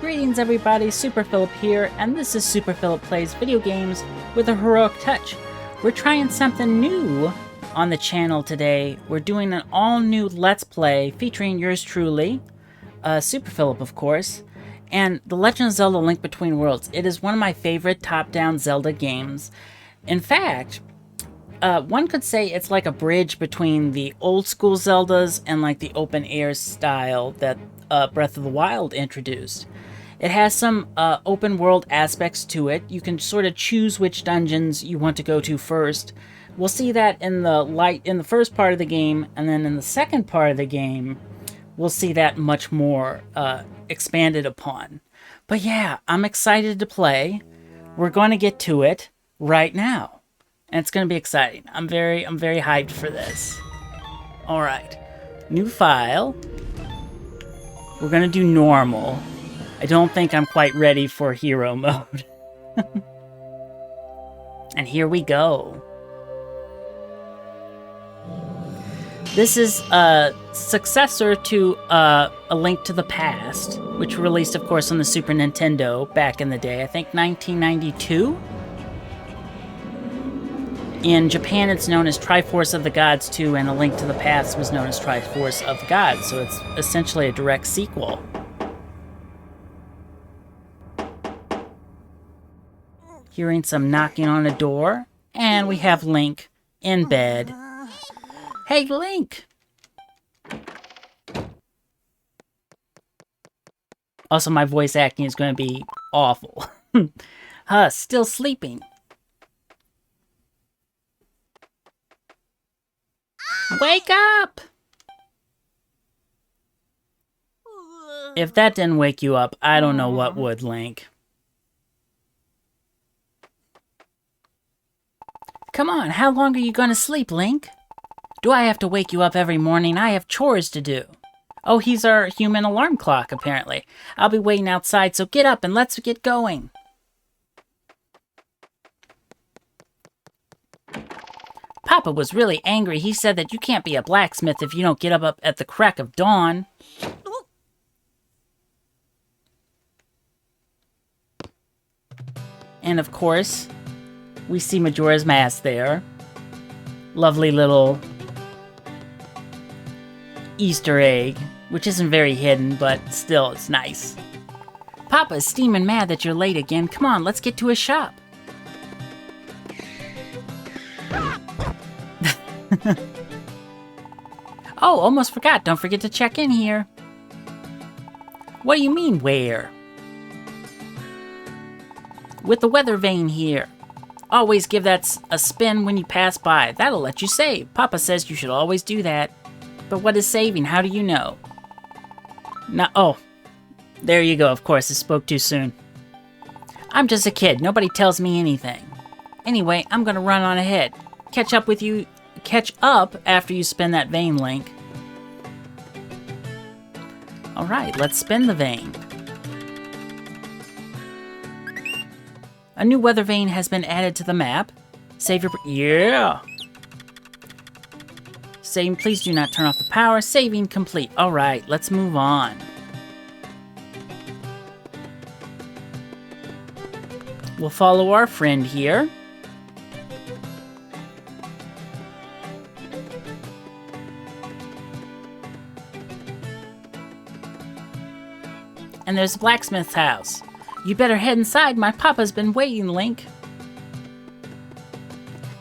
Greetings everybody, Super Philip here, and this is Super Philip Plays Video Games with a Heroic Touch. We're trying something new on the channel today. We're doing an all-new Let's Play featuring yours truly, Super Philip of course, and The Legend of Zelda: Link Between Worlds. It is one of my favorite top-down Zelda games. In fact, one could say it's like a bridge between the old-school Zeldas and like the open-air style that Breath of the Wild introduced. It has some open world aspects to it. You can sort of choose which dungeons you want to go to first. We'll see that in the first part of the game, and then in the second part of the game, we'll see that much more expanded upon. But yeah, I'm excited to play. We're going to get to it right now, and it's going to be exciting. I'm very hyped for this. All right, new file. We're going to do normal. I don't think I'm quite ready for hero mode. And here we go. This is a successor to A Link to the Past, which released, of course, on the Super Nintendo back in the day. I think 1992? In Japan, it's known as Triforce of the Gods 2, and A Link to the Past was known as Triforce of the Gods, so it's essentially a direct sequel. Hearing some knocking on a door, and we have Link in bed. Hey, Link! Also, my voice acting is going to be awful. Still sleeping. Wake up! If that didn't wake you up, I don't know what would, Link. Come on, how long are you going to sleep, Link? Do I have to wake you up every morning? I have chores to do. Oh, he's our human alarm clock, apparently. I'll be waiting outside, so get up and let's get going. Papa was really angry. He said that you can't be a blacksmith if you don't get up at the crack of dawn. And of course, we see Majora's Mask there. Lovely little Easter egg, which isn't very hidden, but still, it's nice. Papa's steaming mad that you're late again. Come on, let's get to his shop. Oh, almost forgot. Don't forget to check in here. What do you mean, where? With the weather vane here. Always give that a spin when you pass by. That'll let you save. Papa says you should always do that. But what is saving? How do you know? Oh, there you go. Of course, I spoke too soon. I'm just a kid. Nobody tells me anything. Anyway, I'm gonna run on ahead. Catch up after you spin that vane, Link. Alright, let's spin the vane. A new weather vane has been added to the map. Save your... Yeah! Saving, please do not turn off the power. Saving complete. Alright, let's move on. We'll follow our friend here. And there's the blacksmith's house. You better head inside. My papa's been waiting, Link.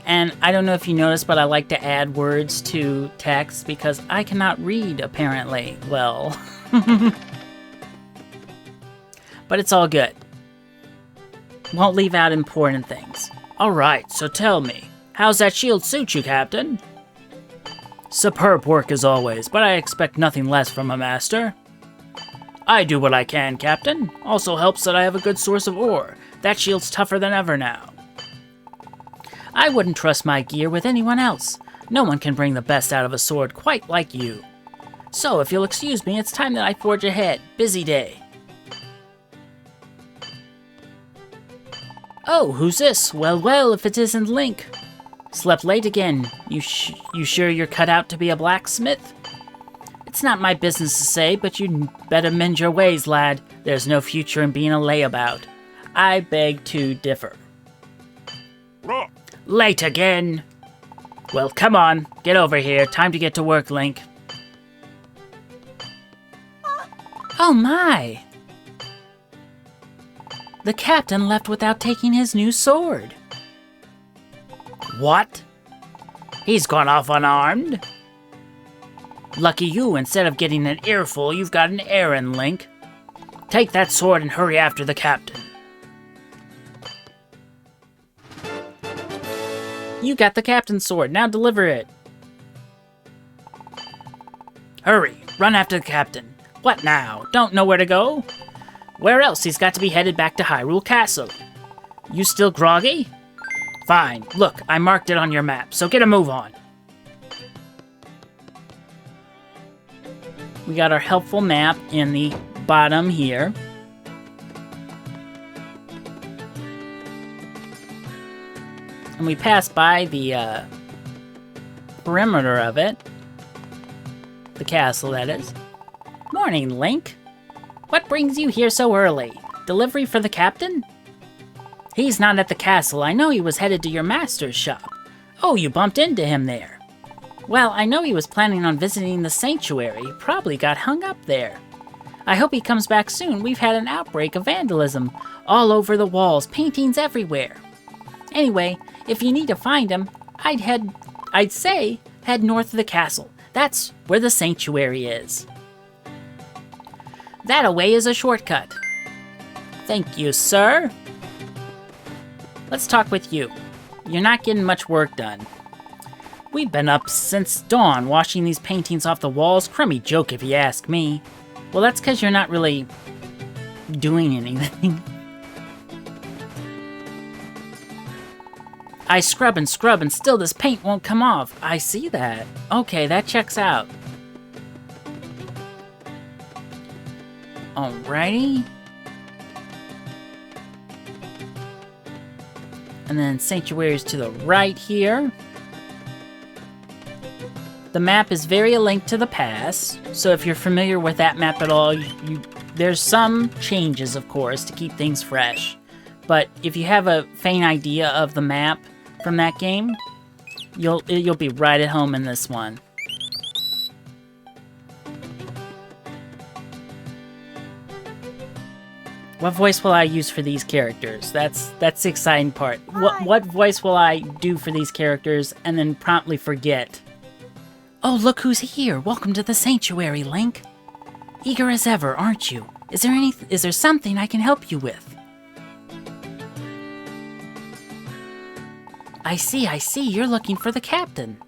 And I don't know if you noticed, but I like to add words to text because I cannot read, apparently. Well. But it's all good. Won't leave out important things. Alright, so tell me, how's that shield suit you, Captain? Superb work as always, but I expect nothing less from a master. I do what I can, Captain. Also helps that I have a good source of ore. That shield's tougher than ever now. I wouldn't trust my gear with anyone else. No one can bring the best out of a sword quite like you. So, if you'll excuse me, it's time that I forge ahead. Busy day. Oh, who's this? Well, if it isn't Link. Slept late again. You sure you're cut out to be a blacksmith? It's not my business to say, but you'd better mend your ways, lad. There's no future in being a layabout. I beg to differ. Late again! Well, come on, get over here. Time to get to work, Link. Oh my! The captain left without taking his new sword. What? He's gone off unarmed? Lucky you, instead of getting an earful, you've got an errand, Link. Take that sword and hurry after the captain. You got the captain's sword, now deliver it. Hurry, run after the captain. What now? Don't know where to go? Where else? He's got to be headed back to Hyrule Castle. You still groggy? Fine. Look, I marked it on your map, so get a move on. We got our helpful map in the bottom here. And we pass by the perimeter of it. The castle, that is. Morning, Link. What brings you here so early? Delivery for the captain? He's not at the castle. I know he was headed to your master's shop. Oh, you bumped into him there. Well, I know he was planning on visiting the sanctuary. Probably got hung up there. I hope he comes back soon. We've had an outbreak of vandalism. All over the walls, paintings everywhere. Anyway, if you need to find him, I'd say head north of the castle. That's where the sanctuary is. That-a-way is a shortcut. Thank you, sir. Let's talk with you. You're not getting much work done. We've been up since dawn washing these paintings off the walls. Crummy joke if you ask me. Well, that's because you're not really doing anything. I scrub and still this paint won't come off. I see that. Okay, that checks out. Alrighty. And then Sanctuary's to the right here. The map is very a link to the past, so if you're familiar with that map at all, there's some changes, of course, to keep things fresh. But if you have a faint idea of the map from that game, you'll be right at home in this one. What voice will I use for these characters? That's the exciting part. What voice will I do for these characters and then promptly forget? Oh, look who's here. Welcome to the sanctuary, Link. Eager as ever, aren't you? Is there something I can help you with? I see. You're looking for the captain.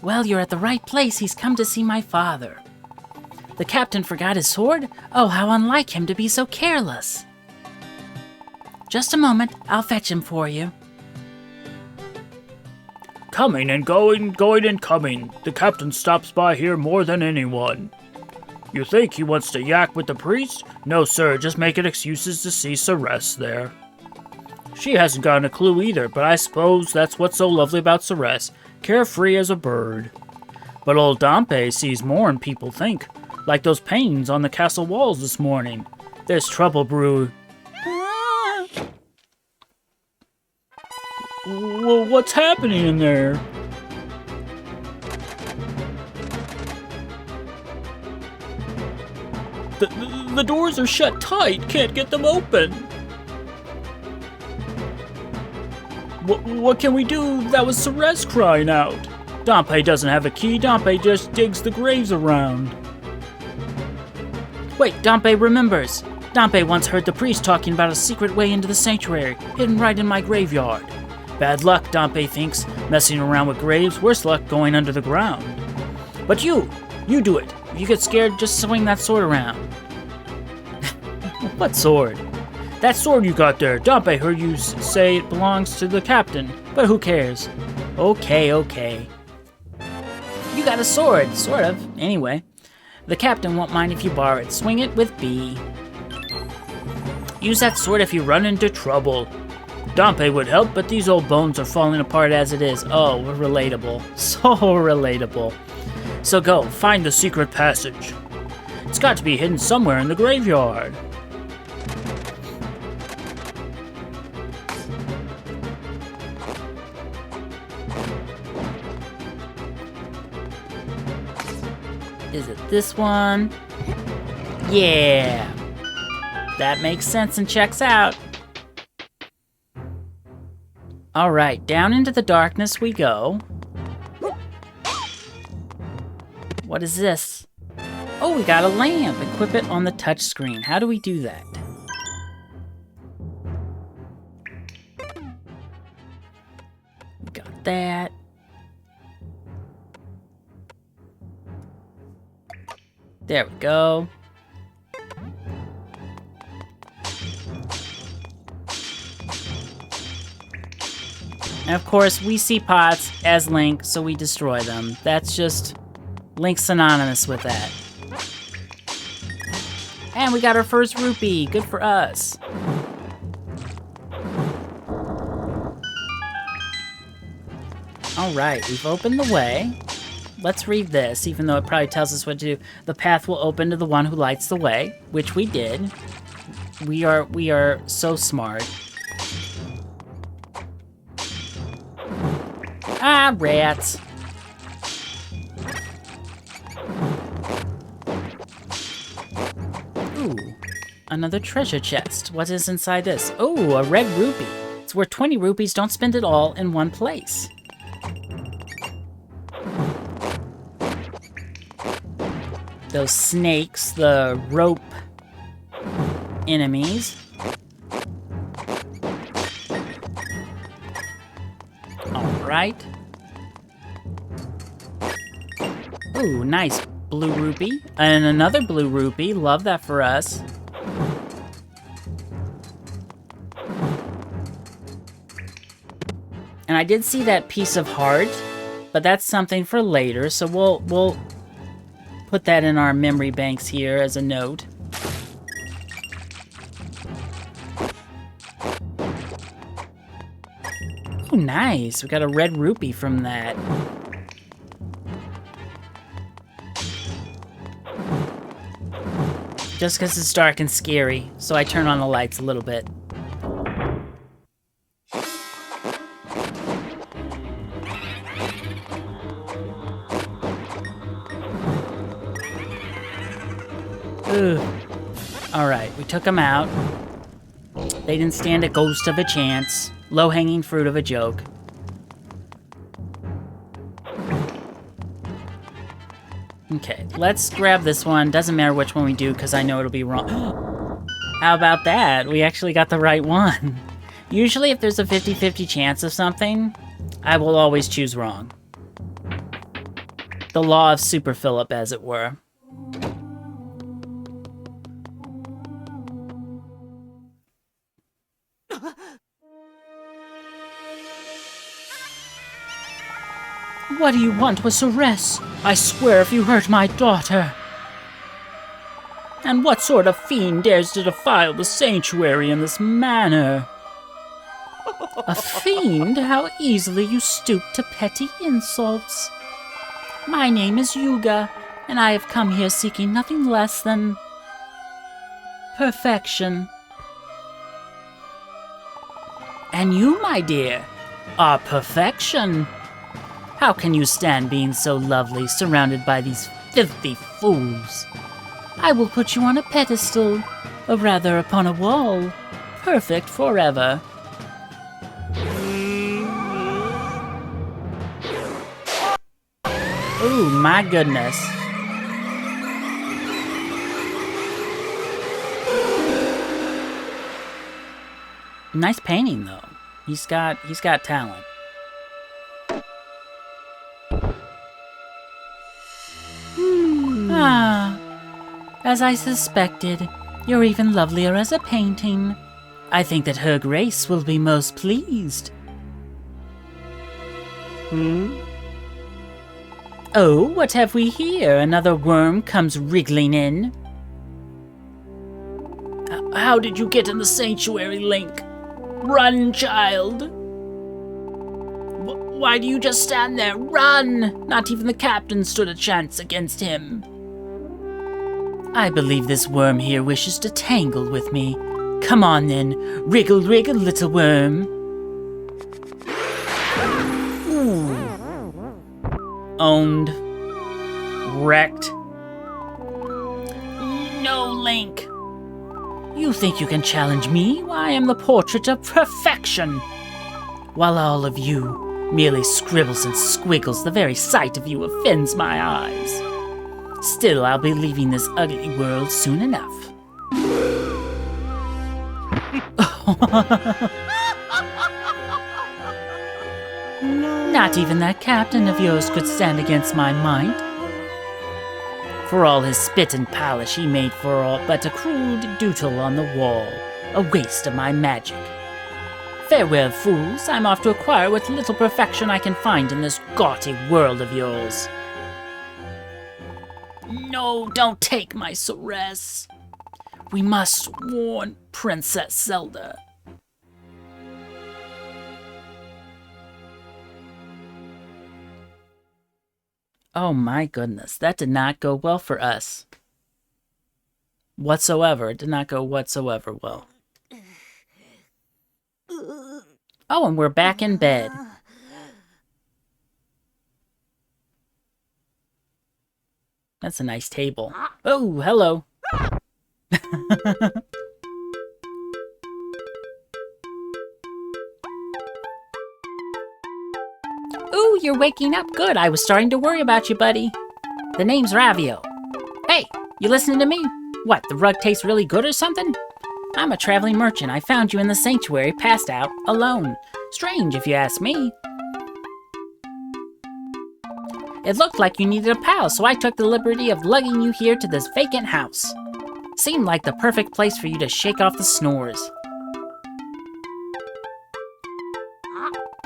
Well, you're at the right place. He's come to see my father. The captain forgot his sword? Oh, how unlike him to be so careless. Just a moment. I'll fetch him for you. Coming and going and coming. The captain stops by here more than anyone. You think he wants to yak with the priest? No, sir, just making excuses to see Ceres there. She hasn't gotten a clue either, but I suppose that's what's so lovely about Ceres, carefree as a bird. But old Dompe sees more than people think, like those paintings on the castle walls this morning. There's trouble brewed. Well, what's happening in there? The doors are shut tight. Can't get them open. What can we do? That was Ceres crying out. Dompe doesn't have a key. Dompe just digs the graves around. Wait, Dompe remembers. Dompe once heard the priest talking about a secret way into the sanctuary, hidden right in my graveyard. Bad luck, Dompe thinks, messing around with graves. Worse luck going under the ground. But you do it. If you get scared, just swing that sword around. What sword? That sword you got there. Dompe heard you say it belongs to the captain, but who cares? Okay. You got a sword, sort of. Anyway, the captain won't mind if you borrow it. Swing it with B. Use that sword if you run into trouble. Dompe would help, but these old bones are falling apart as it is. Oh, we're relatable. So relatable. So go, find the secret passage. It's got to be hidden somewhere in the graveyard. Is it this one? Yeah. That makes sense and checks out. Alright, down into the darkness we go. What is this? Oh, we got a lamp. Equip it on the touch screen. How do we do that? We got that. There we go. And of course, we see pots as Link, so we destroy them. That's just Link synonymous with that. And we got our first rupee. Good for us. Alright, we've opened the way. Let's read this, even though it probably tells us what to do. The path will open to the one who lights the way, which we did. We are so smart. Ah, rats. Ooh, another treasure chest. What is inside this? Oh, a red rupee. It's worth 20 rupees. Don't spend it all in one place. Those snakes, the rope enemies. Alright. Ooh, nice blue rupee. And another blue rupee. Love that for us. And I did see that piece of heart, but that's something for later, so we'll put that in our memory banks here as a note. Oh, nice. We got a red rupee from that. Just because it's dark and scary, so I turn on the lights a little bit. Alright, we took them out. They didn't stand a ghost of a chance. Low-hanging fruit of a joke. Okay, let's grab this one. Doesn't matter which one we do, because I know it'll be wrong. How about that? We actually got the right one. Usually, if there's a 50-50 chance of something, I will always choose wrong. The law of Super Philip, as it were. What do you want with Ceres? I swear if you hurt my daughter. And what sort of fiend dares to defile the sanctuary in this manner? A fiend? How easily you stoop to petty insults. My name is Yuga, and I have come here seeking nothing less than perfection. And you, my dear, are perfection. How can you stand being so lovely, surrounded by these filthy fools? I will put you on a pedestal, or rather upon a wall, perfect forever. Ooh, my goodness. Nice painting, though. He's got talent. Ah, as I suspected, you're even lovelier as a painting. I think that Her Grace will be most pleased. Oh, what have we here? Another worm comes wriggling in. How did you get in the sanctuary, Link? Run, child! Why do you just stand there? Run! Not even the captain stood a chance against him. I believe this worm here wishes to tangle with me. Come on then, wriggle, wriggle, little worm. Ooh. Owned. Wrecked. No, Link. You think you can challenge me? Why, I am the portrait of perfection. While all of you merely scribbles and squiggles, the very sight of you offends my eyes. Still, I'll be leaving this ugly world soon enough. Not even that captain of yours could stand against my might. For all his spit and polish, he made for all but a crude doodle on the wall, a waste of my magic. Farewell, fools. I'm off to acquire what little perfection I can find in this gaudy world of yours. No, don't take my Ceres. We must warn Princess Zelda. Oh my goodness, that did not go well for us. Whatsoever. It did not go whatsoever well. Oh, and we're back in bed. That's a nice table. Oh, hello. Ooh, you're waking up good. I was starting to worry about you, buddy. The name's Ravio. Hey, you listening to me? What, the rug tastes really good or something? I'm a traveling merchant. I found you in the sanctuary, passed out, alone. Strange, if you ask me. It looked like you needed a pal, so I took the liberty of lugging you here to this vacant house. Seemed like the perfect place for you to shake off the snores.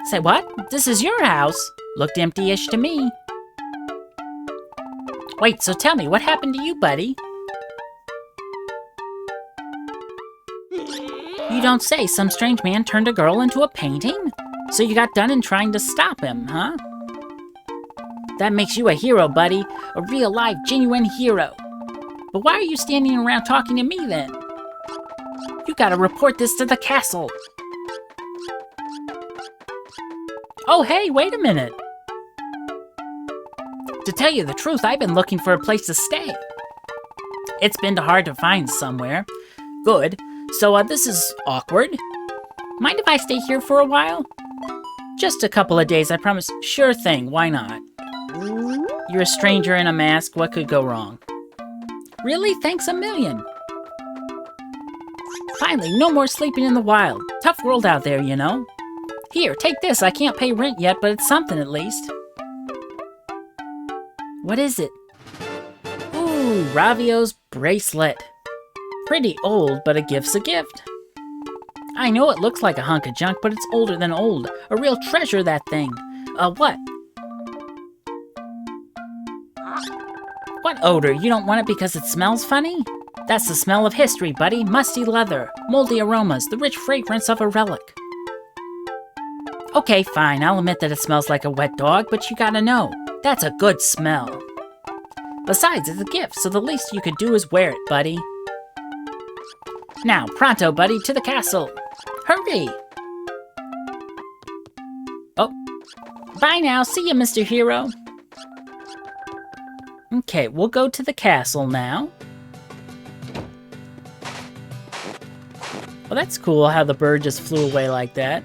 Say what? This is your house? Looked empty-ish to me. Wait, so tell me, what happened to you, buddy? You don't say. Some strange man turned a girl into a painting? So you got done in trying to stop him, huh? That makes you a hero, buddy. A real, live, genuine hero. But why are you standing around talking to me, then? You gotta report this to the castle. Oh, hey, wait a minute. To tell you the truth, I've been looking for a place to stay. It's been hard to find somewhere. Good. So, this is awkward. Mind if I stay here for a while? Just a couple of days, I promise. Sure thing, why not? You're a stranger in a mask, what could go wrong? Really? Thanks a million. Finally, no more sleeping in the wild. Tough world out there, you know. Here, take this. I can't pay rent yet, but it's something at least. What is it? Ooh, Ravio's bracelet. Pretty old, but a gift's a gift. I know it looks like a hunk of junk, but it's older than old. A real treasure, that thing. What? What odor? You don't want it because it smells funny? That's the smell of history, buddy. Musty leather, moldy aromas, the rich fragrance of a relic. Okay, fine, I'll admit that it smells like a wet dog, but you gotta know, that's a good smell. Besides, it's a gift, so the least you could do is wear it, buddy. Now, pronto, buddy, to the castle. Hurry! Oh, bye now, see ya, Mr. Hero. Okay, we'll go to the castle now. Well, that's cool how the bird just flew away like that.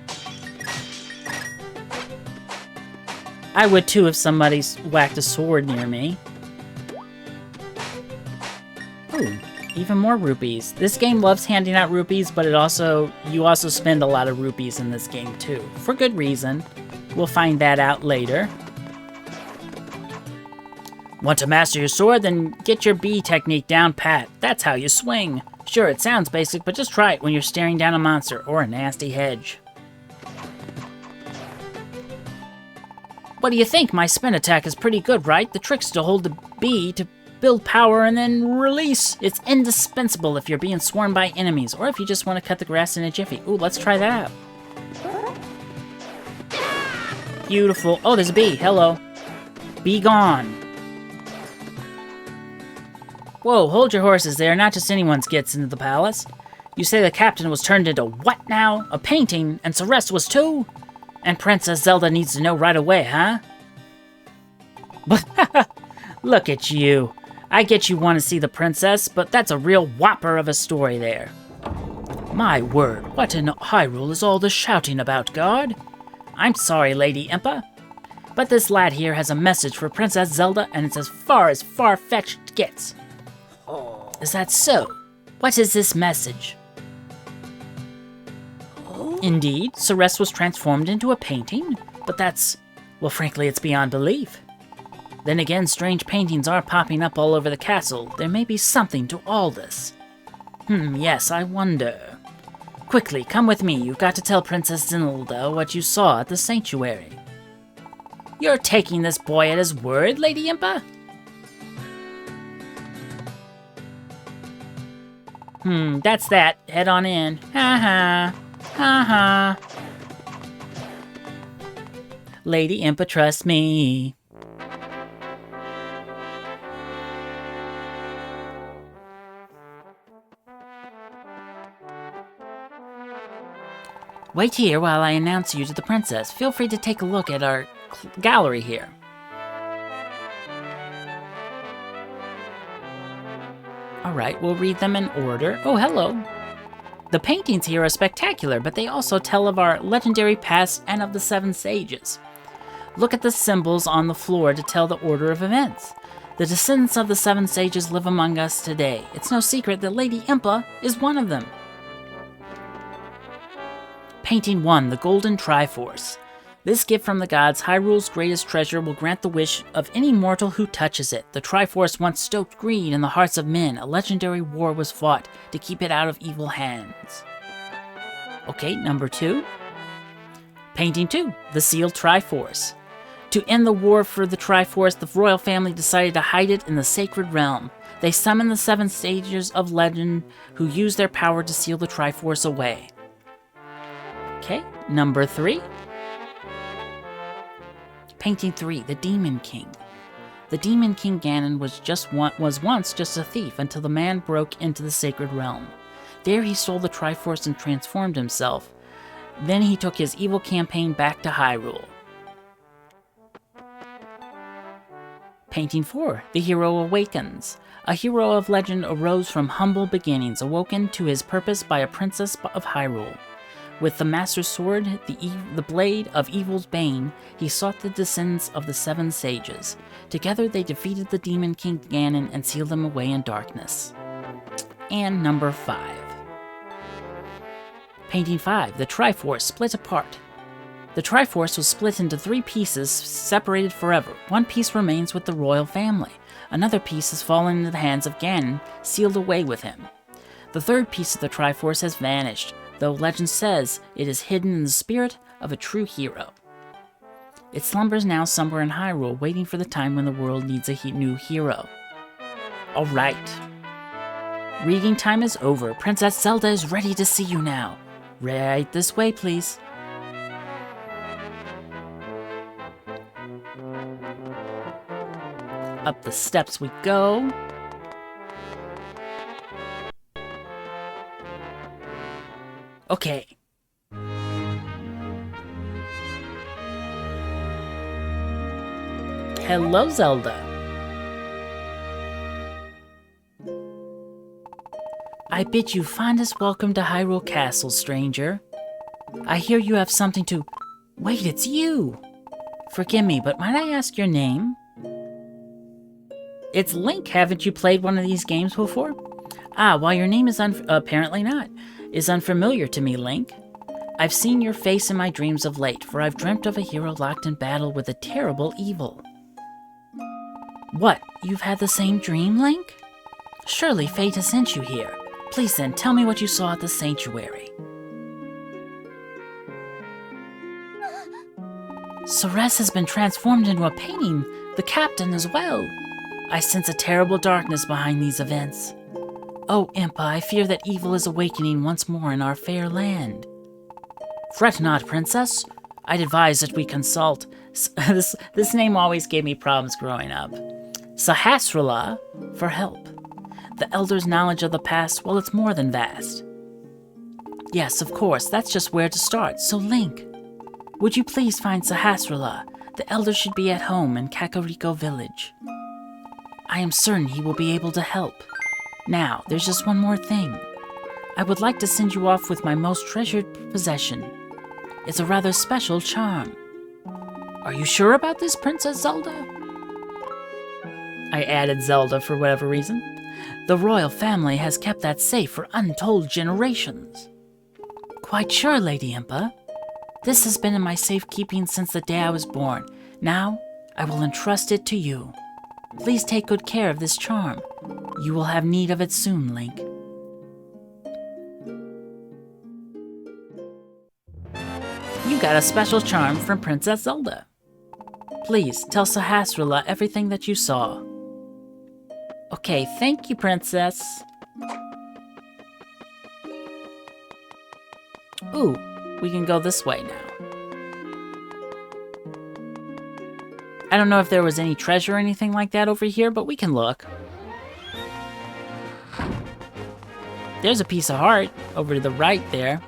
I would too if somebody whacked a sword near me. Ooh, even more rupees. This game loves handing out rupees, but you also spend a lot of rupees in this game too. For good reason. We'll find that out later. Want to master your sword? Then get your B technique down pat. That's how you swing. Sure, it sounds basic, but just try it when you're staring down a monster or a nasty hedge. What do you think? My spin attack is pretty good, right? The trick's to hold the B to build power and then release. It's indispensable if you're being swarmed by enemies, or if you just want to cut the grass in a jiffy. Ooh, let's try that out. beautiful... Oh, there's a bee. Hello. Be gone. Whoa, hold your horses there. Not just anyone's gets into the palace. You say the captain was turned into what now? A painting, and Celeste was too? And Princess Zelda needs to know right away, huh? But look at you. I get you want to see the princess, but that's a real whopper of a story there. My word, what in Hyrule is all this shouting about, guard? I'm sorry, Lady Impa, but this lad here has a message for Princess Zelda, and it's as far-fetched gets. Is that so? What is this message? Indeed, Celeste was transformed into a painting, but that's... well, frankly, it's beyond belief. Then again, strange paintings are popping up all over the castle. There may be something to all this. Yes, I wonder. Quickly, come with me. You've got to tell Princess Zelda what you saw at the sanctuary. You're taking this boy at his word, Lady Impa? That's that. Head on in. Ha-ha. Ha-ha. Lady Impa, trust me. Wait here while I announce you to the princess. Feel free to take a look at our gallery here. Alright, we'll read them in order. Oh, hello. The paintings here are spectacular, but they also tell of our legendary past and of the Seven Sages. Look at the symbols on the floor to tell the order of events. The descendants of the Seven Sages live among us today. It's no secret that Lady Impa is one of them. Painting 1, the Golden Triforce. This gift from the gods, Hyrule's greatest treasure, will grant the wish of any mortal who touches it. The Triforce once stoked greed in the hearts of men. A legendary war was fought to keep it out of evil hands. Okay, number 2. Painting 2, the Sealed Triforce. To end the war for the Triforce, the royal family decided to hide it in the Sacred Realm. They summoned the Seven Sages of Legend, who used their power to seal the Triforce away. Okay, number 3. Painting 3, the Demon King. The Demon King Ganon was once just a thief until the man broke into the Sacred Realm. There he stole the Triforce and transformed himself. Then he took his evil campaign back to Hyrule. Painting 4, the Hero Awakens. A hero of legend arose from humble beginnings, awoken to his purpose by a princess of Hyrule. With the Master Sword, the blade of evil's bane, he sought the descendants of the Seven Sages. Together they defeated the Demon King Ganon and sealed them away in darkness. And number 5. Painting 5, the Triforce split apart. The Triforce was split into 3 pieces, separated forever. One piece remains with the royal family. Another piece has fallen into the hands of Ganon, sealed away with him. The third piece of the Triforce has vanished, though legend says it is hidden in the spirit of a true hero. It slumbers now somewhere in Hyrule, waiting for the time when the world needs a new hero. Alright. Reading time is over. Princess Zelda is ready to see you now. Right this way, please. Up the steps we go. Okay. Hello, Zelda. I bid you fondest welcome to Hyrule Castle, stranger. I hear you have something to... Wait, it's you! Forgive me, but might I ask your name? It's Link. Haven't you played one of these games before? Ah, while your name is apparently not. Is unfamiliar to me, Link. I've seen your face in my dreams of late, for I've dreamt of a hero locked in battle with a terrible evil. What, you've had the same dream, Link? Surely fate has sent you here. Please then, tell me what you saw at the sanctuary. Celeste has been transformed into a painting, the captain as well. I sense a terrible darkness behind these events. Oh, Impa, I fear that evil is awakening once more in our fair land. Fret not, princess. I'd advise that we consult... This name always gave me problems growing up. Sahasrara for help. The Elder's knowledge of the past, well, it's more than vast. Yes, of course, that's just where to start. So, Link, would you please find Sahasrara? The Elder should be at home in Kakariko Village. I am certain he will be able to help. Now, there's just one more thing. I would like to send you off with my most treasured possession. It's a rather special charm. Are you sure about this, Princess Zelda? I added Zelda for whatever reason. The royal family has kept that safe for untold generations. Quite sure, Lady Impa. This has been in my safekeeping since the day I was born. Now, I will entrust it to you. Please take good care of this charm. You will have need of it soon, Link. You got a special charm from Princess Zelda. Please, tell Sahasrara everything that you saw. Okay, thank you, Princess. Ooh, we can go this way now. I don't know if there was any treasure or anything like that over here, but we can look. There's a piece of heart over to the right there.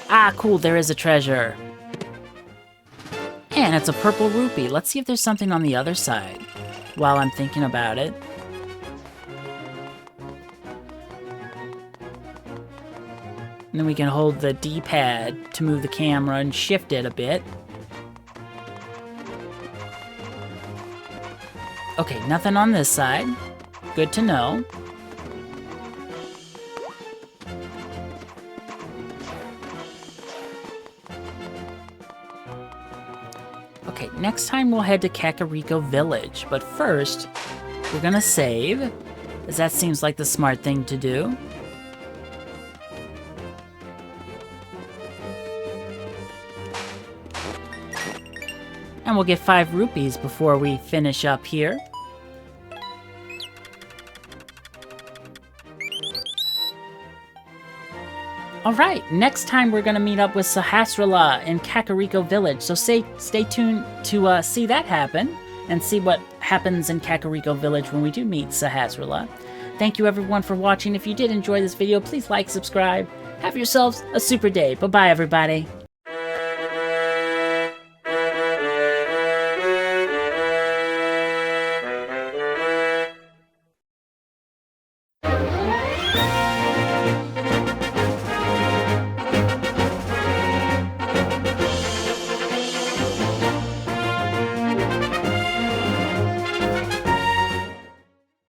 Ah, cool, there is a treasure. And it's a purple rupee. Let's see if there's something on the other side while I'm thinking about it. And then we can hold the D-pad to move the camera and shift it a bit. Okay, nothing on this side. Good to know. Okay, next time we'll head to Kakariko Village, but first, we're gonna save, as that seems like the smart thing to do. And we'll get 5 rupees before we finish up here. Alright, next time we're going to meet up with Sahasrara in Kakariko Village, so stay tuned to see that happen, and see what happens in Kakariko Village when we do meet Sahasrara. Thank you everyone for watching. If you did enjoy this video, please like, subscribe. Have yourselves a super day. Bye-bye, everybody.